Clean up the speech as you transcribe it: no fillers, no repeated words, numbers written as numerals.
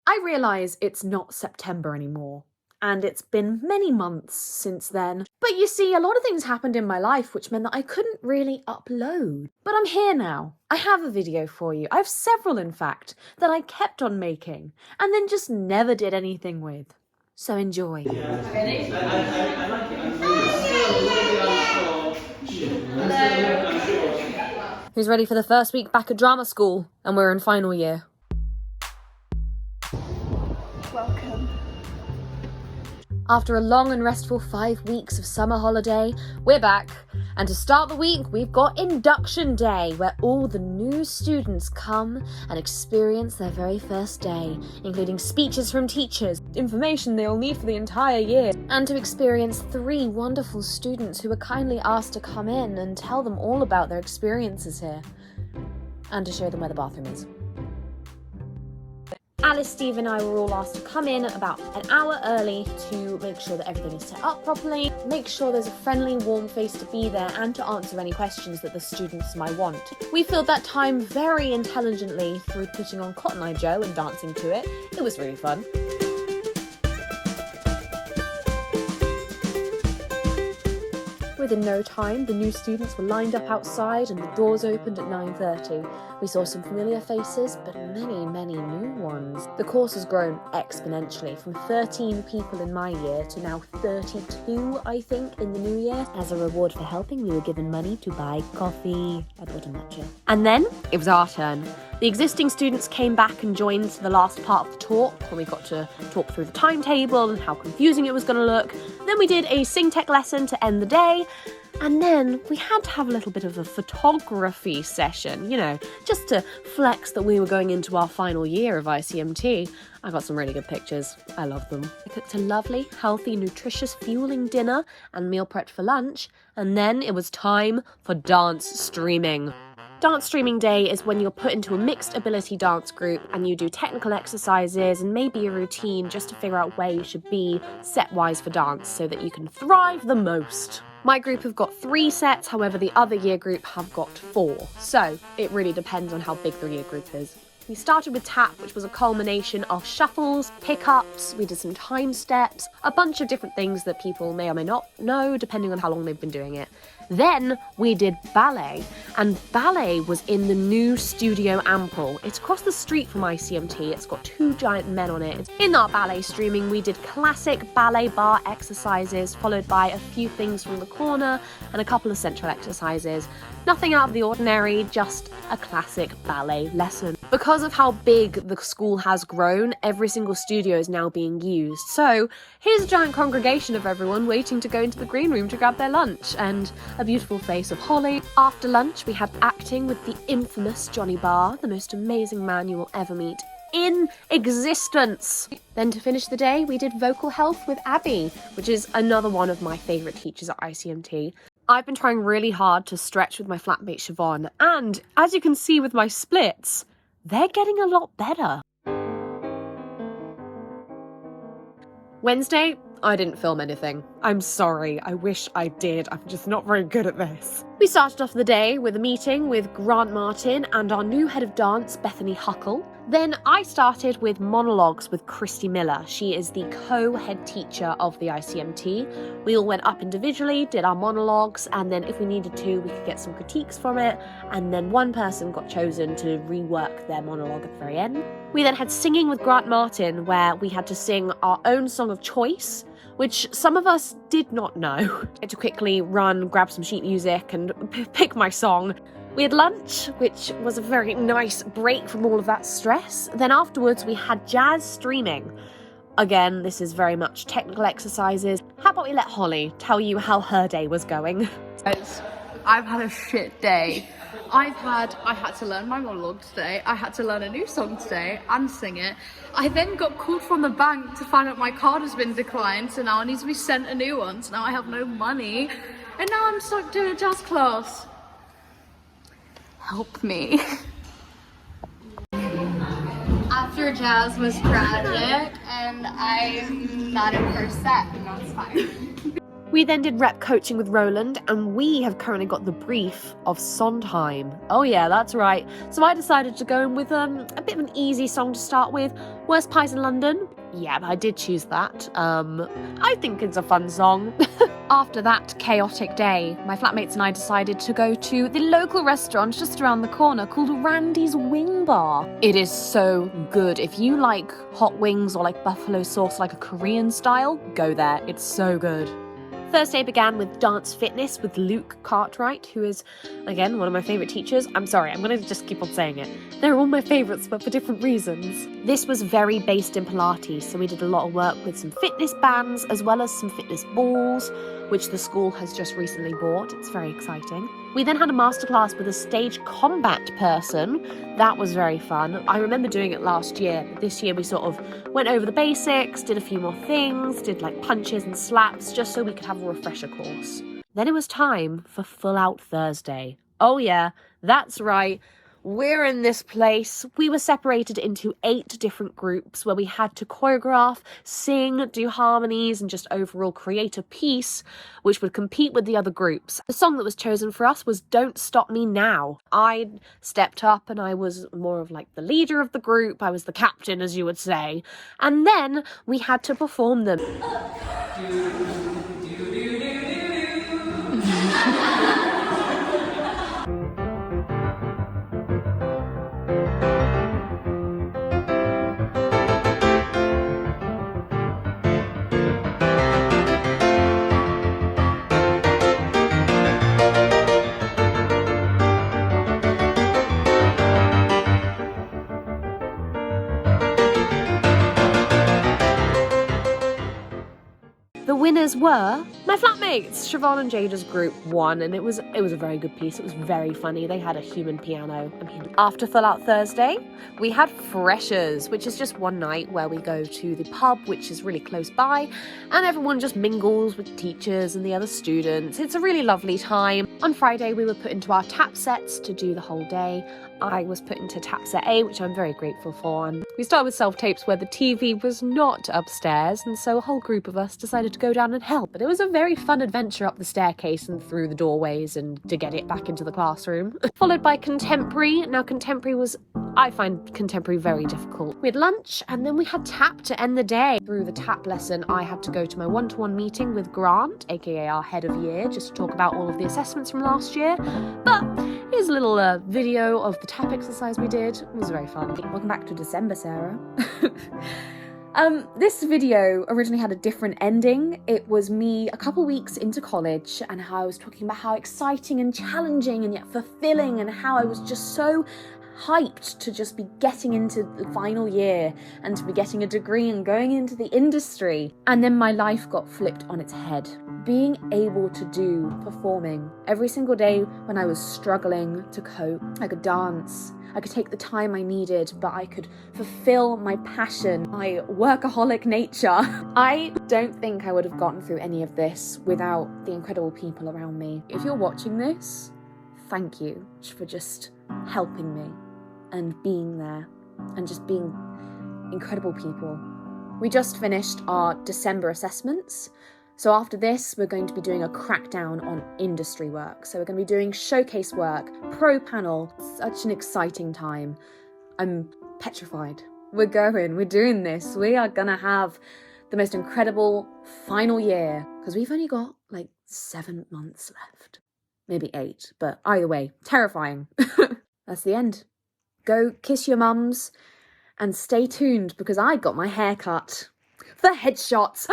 I realise it's not September anymore, and it's been many months since then. But you see, a lot of things happened in my life which meant that I couldn't really upload. But I'm here now. I have a video for you. I have several, in fact, that I kept on making, and then just never did anything with. So enjoy. Ready? Hello. Who's ready for the first week back at drama school? And we're in final year. Welcome. After a long and restful 5 weeks of summer holiday, we're back. And to start the week, we've got induction day, where all the new students come and experience their very first day, including speeches from teachers, information they'll need for the entire year, and to experience 3 wonderful students who were kindly asked to come in and tell them all about their experiences here, and to show them where the bathroom is. Alice, Steve and I were all asked to come in about an hour early to make sure that everything is set up properly, make sure there's a friendly, warm face to be there, and to answer any questions that the students might want. We filled that time very intelligently through putting on Cotton Eye Joe and dancing to it. It was really fun. Within no time, the new students were lined up outside and the doors opened at 9:30. We saw some familiar faces, but many new ones. The course has grown exponentially, from 13 people in my year to now 32, I think, in the new year. As a reward for helping, we were given money to buy coffee. I bought a matcha. And then, it was our turn. The existing students came back and joined the last part of the talk, when we got to talk through the timetable and how confusing it was going to look. Then we did a sing tech lesson to end the day. And then we had to have a little bit of a photography session, just to flex that we were going into our final year of ICMT. I got some really good pictures. I love them. I cooked a lovely, healthy, nutritious, fueling dinner and meal prepped for lunch. And then it was time for dance streaming. Dance streaming day is when you're put into a mixed ability dance group and you do technical exercises and maybe a routine just to figure out where you should be set-wise for dance so that you can thrive the most. My group have got 3 sets, however the other year group have got 4. So it really depends on how big the year group is. We started with tap, which was a culmination of shuffles, pickups, we did some time steps, a bunch of different things that people may or may not know, depending on how long they've been doing it. Then we did ballet, and ballet was in the new Studio Ample. It's across the street from ICMT, it's got 2 giant men on it. In our ballet streaming, we did classic ballet bar exercises, followed by a few things from the corner and a couple of central exercises. Nothing out of the ordinary, just a classic ballet lesson. Because of how big the school has grown, every single studio is now being used. So here's a giant congregation of everyone waiting to go into the green room to grab their lunch, and a beautiful face of Holly. After lunch, we had acting with the infamous Johnny Barr, the most amazing man you will ever meet in existence. Then to finish the day, we did vocal health with Abby, which is another one of my favourite teachers at ICMT. I've been trying really hard to stretch with my flatmate Siobhan, and as you can see with my splits, they're getting a lot better. Wednesday, I didn't film anything. I'm sorry, I wish I did. I'm just not very good at this. We started off the day with a meeting with Grant Martin and our new head of dance, Bethany Huckle. Then I started with monologues with Christy Miller. She is the co-head teacher of the ICMT. We all went up individually, did our monologues, and then if we needed to, we could get some critiques from it, and then one person got chosen to rework their monologue at the very end. We then had singing with Grant Martin, where we had to sing our own song of choice, which some of us did not know. I had to quickly run, grab some sheet music, and pick my song. We had lunch, which was a very nice break from all of that stress. Then afterwards, we had jazz streaming. Again, this is very much technical exercises. How about we let Holly tell you how her day was going? Guys, I've had a shit day. I had to learn my monologue today. I had to learn a new song today and sing it. I then got called from the bank to find out my card has been declined, so now I need to be sent a new one. So now I have no money. And now I'm stuck doing a jazz class. Help me. After jazz was tragic, and I'm not in first set, and that's fine. We then did rep coaching with Roland, and we have currently got the brief of Sondheim. Oh yeah, that's right. So I decided to go in with a bit of an easy song to start with. Worst Pies in London. Yeah, I did choose that. I think it's a fun song. After that chaotic day, my flatmates and I decided to go to the local restaurant just around the corner called Randy's Wing Bar. It is so good. If you like hot wings or like buffalo sauce like a Korean style, go there. It's so good. Thursday began with dance fitness with Luke Cartwright, who is, again, one of my favourite teachers. I'm sorry, I'm going to just keep on saying it. They're all my favourites, but for different reasons. This was very based in Pilates, so we did a lot of work with some fitness bands, as well as some fitness balls, which the school has just recently bought. It's very exciting. We then had a masterclass with a stage combat person. That was very fun. I remember doing it last year, but this year we sort of went over the basics, did a few more things, did like punches and slaps, just so we could have a refresher course. Then it was time for Full Out Thursday. Oh yeah, that's right. We're in this place. We were separated into 8 different groups where we had to choreograph, sing, do harmonies, and just overall create a piece which would compete with the other groups. The song that was chosen for us was Don't Stop Me Now. I stepped up and I was more of like the leader of the group. I was the captain, as you would say. And then we had to perform them. The winners were my flatmates. Siobhan and Jada's group won, and it was a very good piece. It was very funny. They had a human piano. After Full Out Thursday, we had Freshers, which is just one night where we go to the pub, which is really close by, and everyone just mingles with teachers and the other students. It's a really lovely time. On Friday, we were put into our tap sets to do the whole day. I was put into tap set A, which I'm very grateful for. And we started with self-tapes where the TV was not upstairs, and so a whole group of us decided to go down and help. But it was a very fun adventure up the staircase and through the doorways and to get it back into the classroom. Followed by contemporary. Now I find contemporary very difficult. We had lunch and then we had tap to end the day. Through the tap lesson, I had to go to my one-to-one meeting with Grant, aka our head of year, just to talk about all of the assessments from last year. But here's a little video of the tap exercise we did. It was very fun. Welcome back to December, Sarah. This video originally had a different ending. It was me a couple weeks into college and how I was talking about how exciting and challenging and yet fulfilling, and how I was just so hyped to just be getting into the final year and to be getting a degree and going into the industry. And then my life got flipped on its head. Being able to do performing every single day when I was struggling to cope. I could dance, I could take the time I needed, but I could fulfill my passion, my workaholic nature. I don't think I would have gotten through any of this without the incredible people around me. If you're watching this, thank you for just helping me and being there and just being incredible people. We just finished our December assessments. So after this, we're going to be doing a crackdown on industry work. So we're going to be doing showcase work, pro panel. Such an exciting time. I'm petrified. We're doing this. We are going to have the most incredible final year because we've only got like 7 months left. Maybe 8, but either way, terrifying. That's the end. Go kiss your mums and stay tuned because I got my hair cut for headshots.